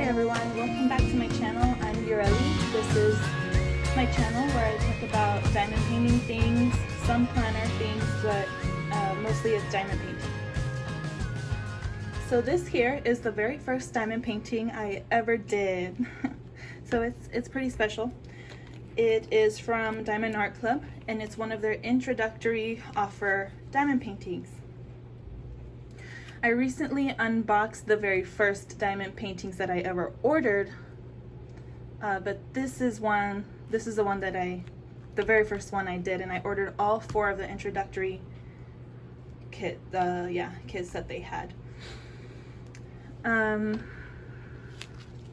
everyone, welcome back to my channel. I'm Yureli. This is my channel where I talk about diamond painting things, some planner things, but mostly it's diamond painting. So this here is the very first diamond painting I ever did. So it's pretty special. It is from Diamond Art Club and it's one of their introductory offer diamond paintings. I recently unboxed the very first diamond paintings that I ever ordered, but this is the one that the very first one I did, and I ordered all 4 of the introductory kits that they had.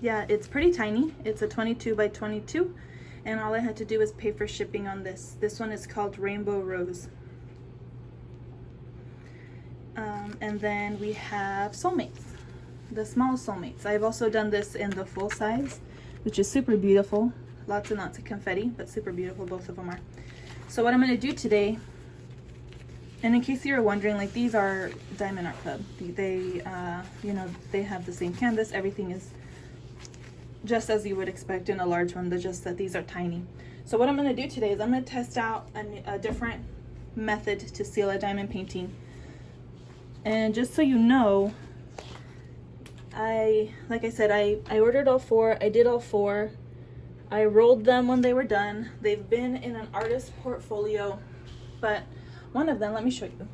Yeah, it's pretty tiny. It's a 22 by 22, and all I had to do was pay for shipping on this. This one is called Rainbow Rose. And then we have soulmates, the small soulmates. I've also done this in the full size, which is super beautiful. Lots and lots of confetti, but super beautiful, both of them are. So what I'm going to do today, and in case you were wondering, like, these are Diamond Art Club. They you know, they have the same canvas. Everything is just as you would expect in a large one. They're just that these are tiny. So what I'm going to do today is I'm going to test out a different method to seal a diamond painting. And just so you know, like I said, I ordered all 4. I did all 4. I rolled them when they were done. They've been in an artist portfolio, but one of them, let me show you.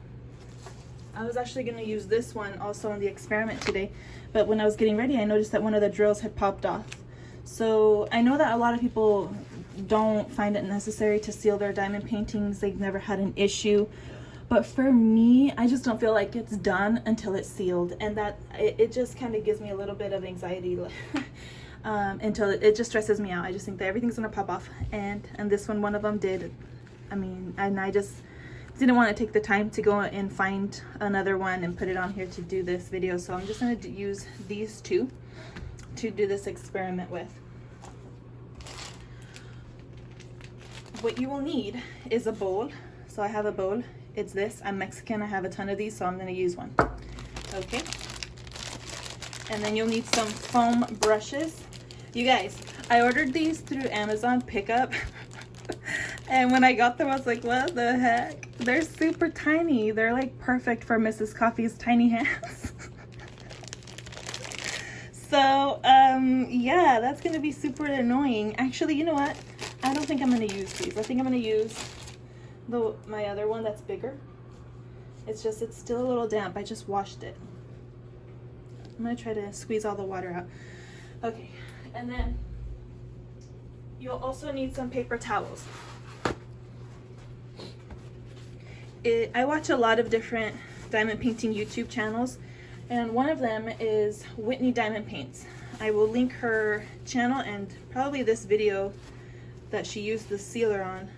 I was actually going to use this one also in the experiment today, but when I was getting ready, I noticed that one of the drills had popped off. So I know that a lot of people don't find it necessary to seal their diamond paintings. They've never had an issue. But for me, I just don't feel like it's done until it's sealed, and that it just kind of gives me a little bit of anxiety until it just stresses me out. I just think that everything's gonna pop off, and this one of them did. I mean, and I just didn't want to take the time to go and find another one and put it on here to do this video, so I'm just gonna use these 2 to do this experiment with. What you will need is a bowl. So I have a bowl. It's this. I'm Mexican. I have a ton of these, so I'm going to use one. Okay. And then you'll need some foam brushes. You guys, I ordered these through Amazon pickup. And when I got them, I was like, what the heck? They're super tiny. They're like perfect for Mrs. Coffee's tiny hands. So, yeah, that's going to be super annoying. Actually, you know what? I don't think I'm going to use these. I think I'm going to use my other one that's bigger. It's still a little damp. I just washed it. I'm gonna try to squeeze all the water out. Okay, and then you'll also need some paper towels. I watch a lot of different diamond painting YouTube channels, and one of them is Whitney Diamond Paints. I will link her channel and probably this video that she used the sealer on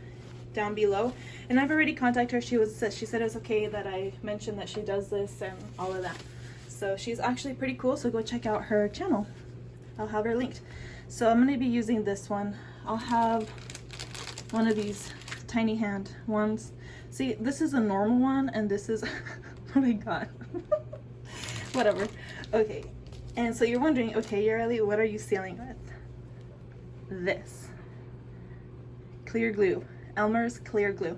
down below, and I've already contacted her. She said it was okay that I mentioned that she does this and all of that. So she's actually pretty cool, so go check out her channel. I'll have her linked. So I'm going to be using this one. I'll have one of these tiny hand ones. See, this is a normal one, and this is what I got. Whatever. Okay, and so you're wondering, okay, Yureli, what are you sealing with? This clear glue. Elmers clear glue.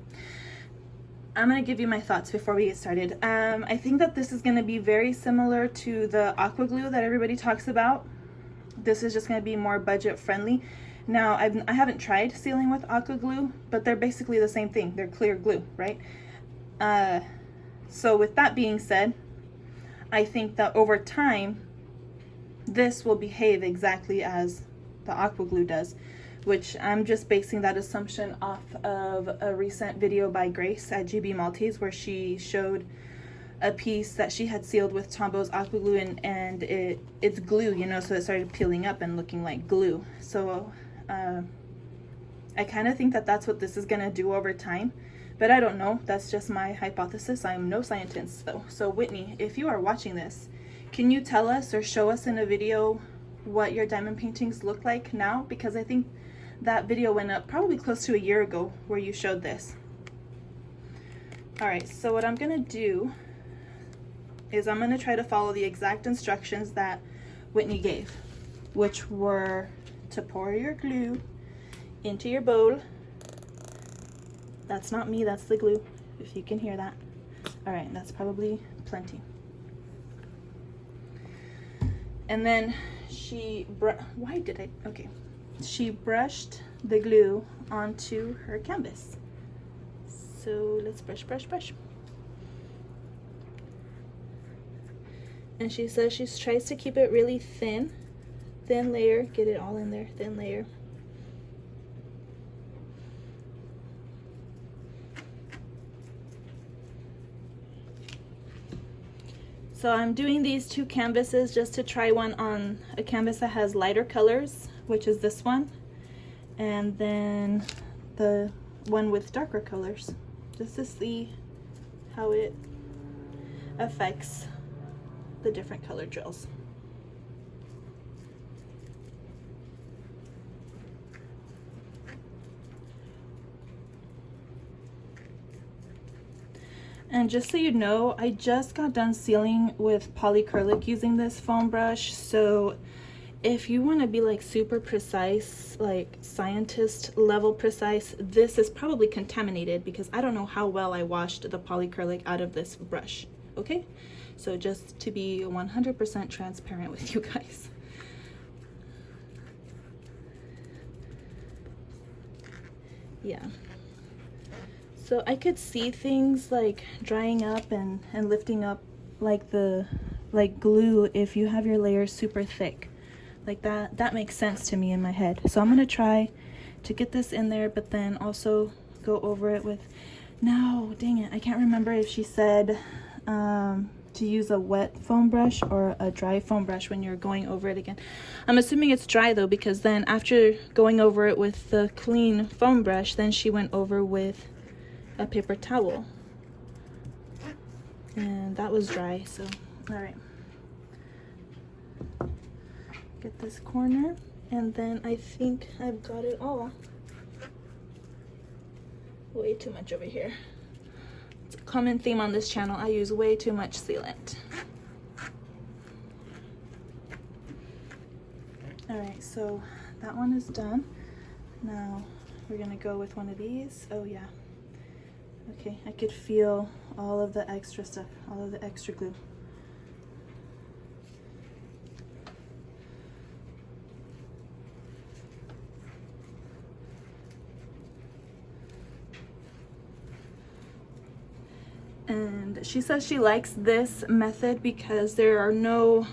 I'm going to give you my thoughts before we get started. I think that this is going to be very similar to the aqua glue that everybody talks about. This is just going to be more budget friendly. Now, I haven't tried sealing with aqua glue, but they're basically the same thing. They're clear glue, right? So with that being said, I think that over time, this will behave exactly as the aqua glue does, which I'm just basing that assumption off of a recent video by Grace at GB Maltese, where she showed a piece that she had sealed with Tombo's aqua glue, and it's glue, you know, so it started peeling up and looking like glue. So I kind of think that that's what this is going to do over time, but I don't know. That's just my hypothesis. I'm no scientist though. So Whitney, if you are watching this, can you tell us or show us in a video what your diamond paintings look like now? Because I think that video went up probably close to a year ago where you showed this. All right, so what I'm gonna do is I'm gonna try to follow the exact instructions that Whitney gave. which were to pour your glue into your bowl. That's not me, that's the glue, if you can hear that. All right, that's probably plenty. And then she brushed the glue onto her canvas. So let's brush, brush, brush. And she says she tries to keep it really thin layer, get it all in there, thin layer. So I'm doing these two canvases just to try one on a canvas that has lighter colors, which is this one, and then the one with darker colors, just to see how it affects the different color drills. And just so you know, I just got done sealing with polyacrylic using this foam brush. So if you want to be like super precise, like scientist level precise, this is probably contaminated because I don't know how well I washed the polyacrylic out of this brush. Okay, so just to be 100% transparent with you guys. Yeah. So I could see things like drying up and lifting up like glue if you have your layers super thick. Like that makes sense to me in my head. So I'm gonna try to get this in there, but then also go over it with, no, dang it, I can't remember if she said to use a wet foam brush or a dry foam brush when you're going over it again. I'm assuming it's dry though, because then after going over it with the clean foam brush, then she went over with a paper towel, and that was dry. So all right, get this corner, and then I think I've got it all. Way too much over here. It's a common theme on this channel. I use way too much sealant. All right, so that one is done. Now we're gonna go with one of these. Oh yeah. Okay, I could feel all of the extra stuff, all of the extra glue. And she says she likes this method because there are no,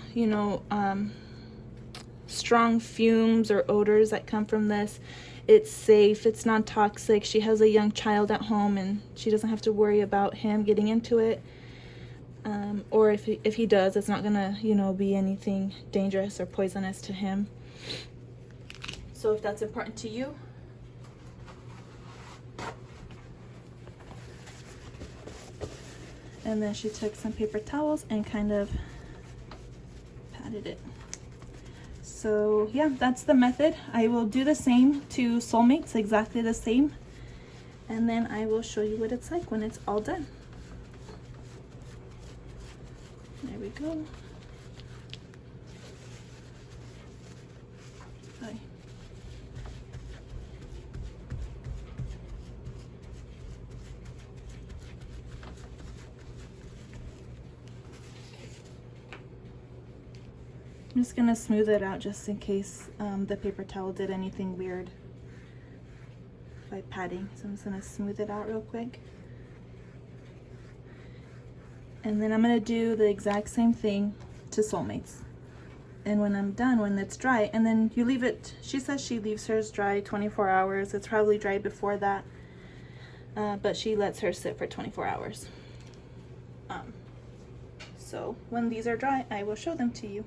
strong fumes or odors that come from this. It's safe, it's non-toxic. She has a young child at home and she doesn't have to worry about him getting into it. Or if he does, it's not gonna, be anything dangerous or poisonous to him. So if that's important to you, and then she took some paper towels and kind of patted it. So yeah, that's the method. I will do the same to Soulmates, exactly the same. And then I will show you what it's like when it's all done. There we go. Bye. I'm just gonna smooth it out just in case the paper towel did anything weird by patting. So I'm just gonna smooth it out real quick. And then I'm gonna do the exact same thing to Soulmates. And when I'm done, when it's dry, and then you leave it, she says she leaves hers dry 24 hours. It's probably dry before that, but she lets hers sit for 24 hours. So when these are dry, I will show them to you.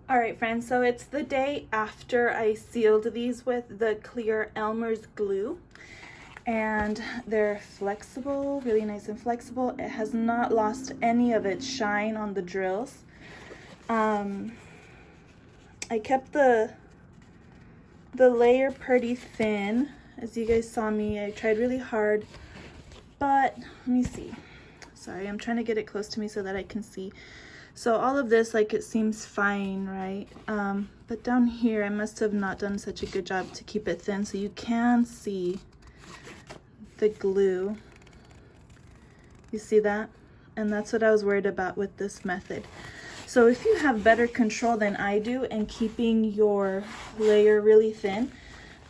All right, friends, so it's the day after I sealed these with the clear Elmer's glue, and they're flexible, really nice and flexible. It has not lost any of its shine on the drills. I kept the layer pretty thin. As you guys saw me, I tried really hard, but let me see. Sorry, I'm trying to get it close to me so that I can see. So all of this, like, it seems fine, right? But down here, I must have not done such a good job to keep it thin, so you can see the glue. You see that? And that's what I was worried about with this method. So if you have better control than I do in keeping your layer really thin,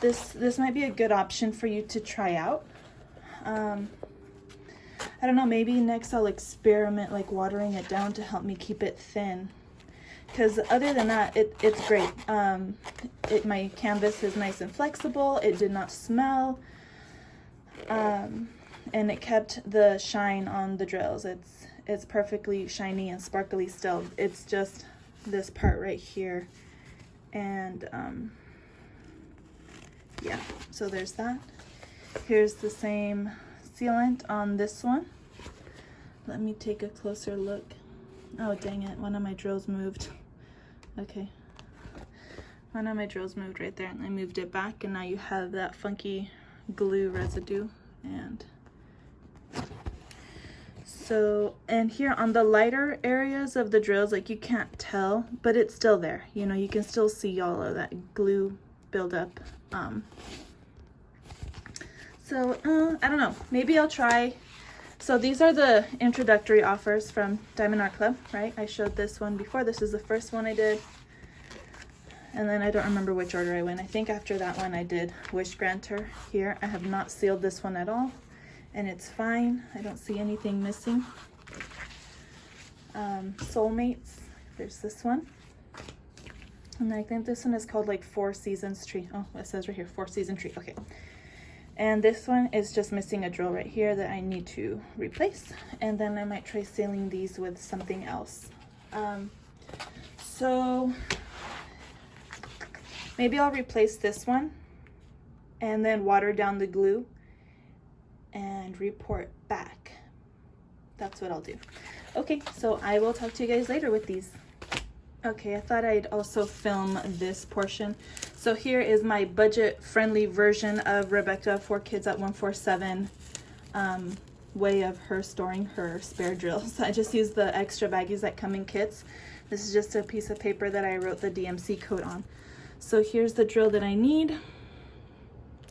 this might be a good option for you to try out. I don't know, maybe next I'll experiment like watering it down to help me keep it thin. Because other than that, it's great. My canvas is nice and flexible. It did not smell. And it kept the shine on the drills. It's perfectly shiny and sparkly still. It's just this part right here. And yeah, so there's that. Here's the same sealant on this one. Let me take a closer look. Oh, dang it, one of my drills moved. Okay, one of my drills moved right there, and I moved it back, and now you have that funky glue residue. And so, and here on the lighter areas of the drills, like, you can't tell, but it's still there. You know, you can still see all of that glue buildup. So, I don't know, maybe I'll try. So these are the introductory offers from Diamond Art Club, right? I showed this one before. This is the first one I did. And then I don't remember which order I went. I think after that one I did Wish Granter here. I have not sealed this one at all, and it's fine. I don't see anything missing. Soulmates, there's this one. And I think this one is called like 4 Seasons Tree. Oh, it says right here, 4 Season Tree, okay. And this one is just missing a drill right here that I need to replace. And then I might try sealing these with something else. So maybe I'll replace this one and then water down the glue and report back. That's what I'll do. Okay, so I will talk to you guys later with these. Okay, I thought I'd also film this portion. So here is my budget-friendly version of Rebecca 4 Kids at 147 way of her storing her spare drills. I just used the extra baggies that come in kits. This is just a piece of paper that I wrote the DMC code on. So here's the drill that I need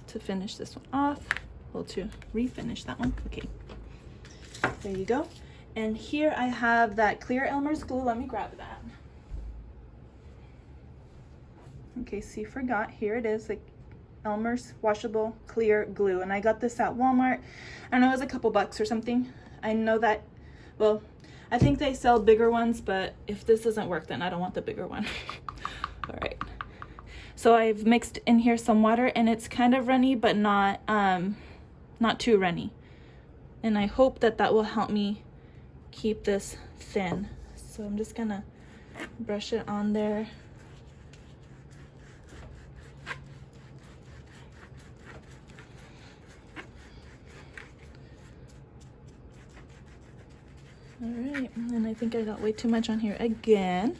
to finish this one off. Well, to refinish that one. Okay, there you go. And here I have that clear Elmer's glue. Let me grab that. In case you forgot, here it is, like Elmer's washable clear glue, and I got this at Walmart. I know it was a couple bucks or something. I know that, well, I think they sell bigger ones, but if this doesn't work, then I don't want the bigger one. All right, so I've mixed in here some water, and it's kind of runny, but not too runny, and I hope that that will help me keep this thin. So I'm just gonna brush it on there. All right, and I think I got way too much on here again.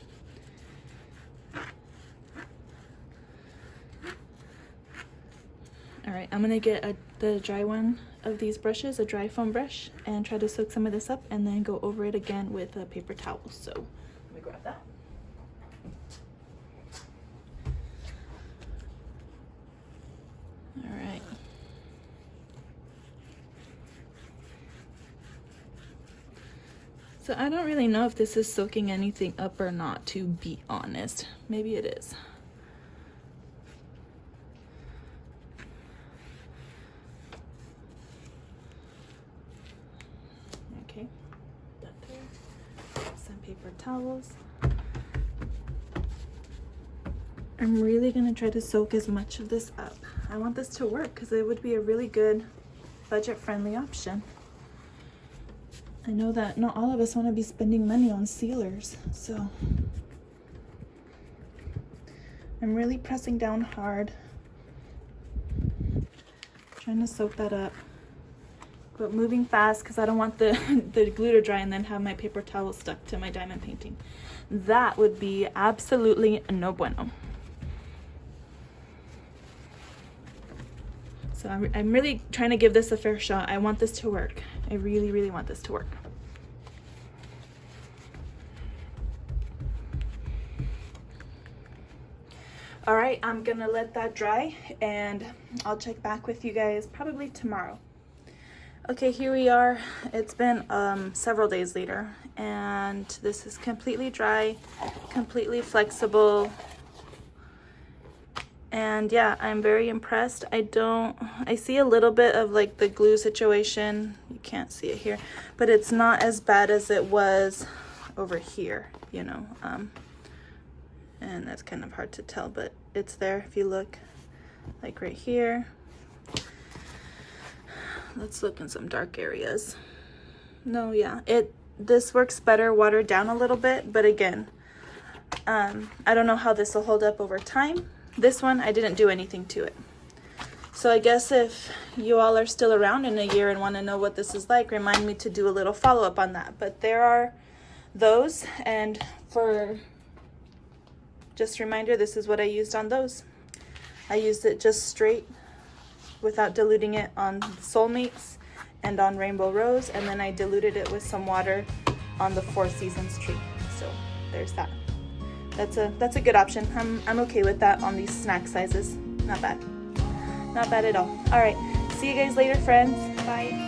All right, I'm gonna get the dry one of these brushes, a dry foam brush, and try to soak some of this up and then go over it again with a paper towel. So let me grab that. All right. So I don't really know if this is soaking anything up or not, to be honest. Maybe it is. Okay, that there. Some paper towels. I'm really gonna try to soak as much of this up. I want this to work because it would be a really good budget-friendly option. I know that not all of us want to be spending money on sealers, so I'm really pressing down hard, trying to soak that up, but moving fast because I don't want the glue to dry and then have my paper towel stuck to my diamond painting. That would be absolutely no bueno. So I'm really trying to give this a fair shot. I want this to work. I really, really want this to work. All right, I'm gonna let that dry and I'll check back with you guys probably tomorrow. Okay, here we are. It's been several days later and this is completely dry, completely flexible. And yeah, I'm very impressed. I see a little bit of like the glue situation. You can't see it here, but it's not as bad as it was over here, you know. And that's kind of hard to tell, but it's there if you look, like right here. Let's look in some dark areas. No, yeah, this works better watered down a little bit, but again, I don't know how this will hold up over time. This one, I didn't do anything to it. So I guess if you all are still around in a year and want to know what this is like, remind me to do a little follow-up on that. But there are those, and for just a reminder, this is what I used on those. I used it just straight without diluting it on Soulmates and on Rainbow Rose, and then I diluted it with some water on the Four Seasons tree. So there's that. That's a good option. I'm okay with that on these snack sizes. Not bad. Not bad at all. All right. See you guys later, friends. Bye.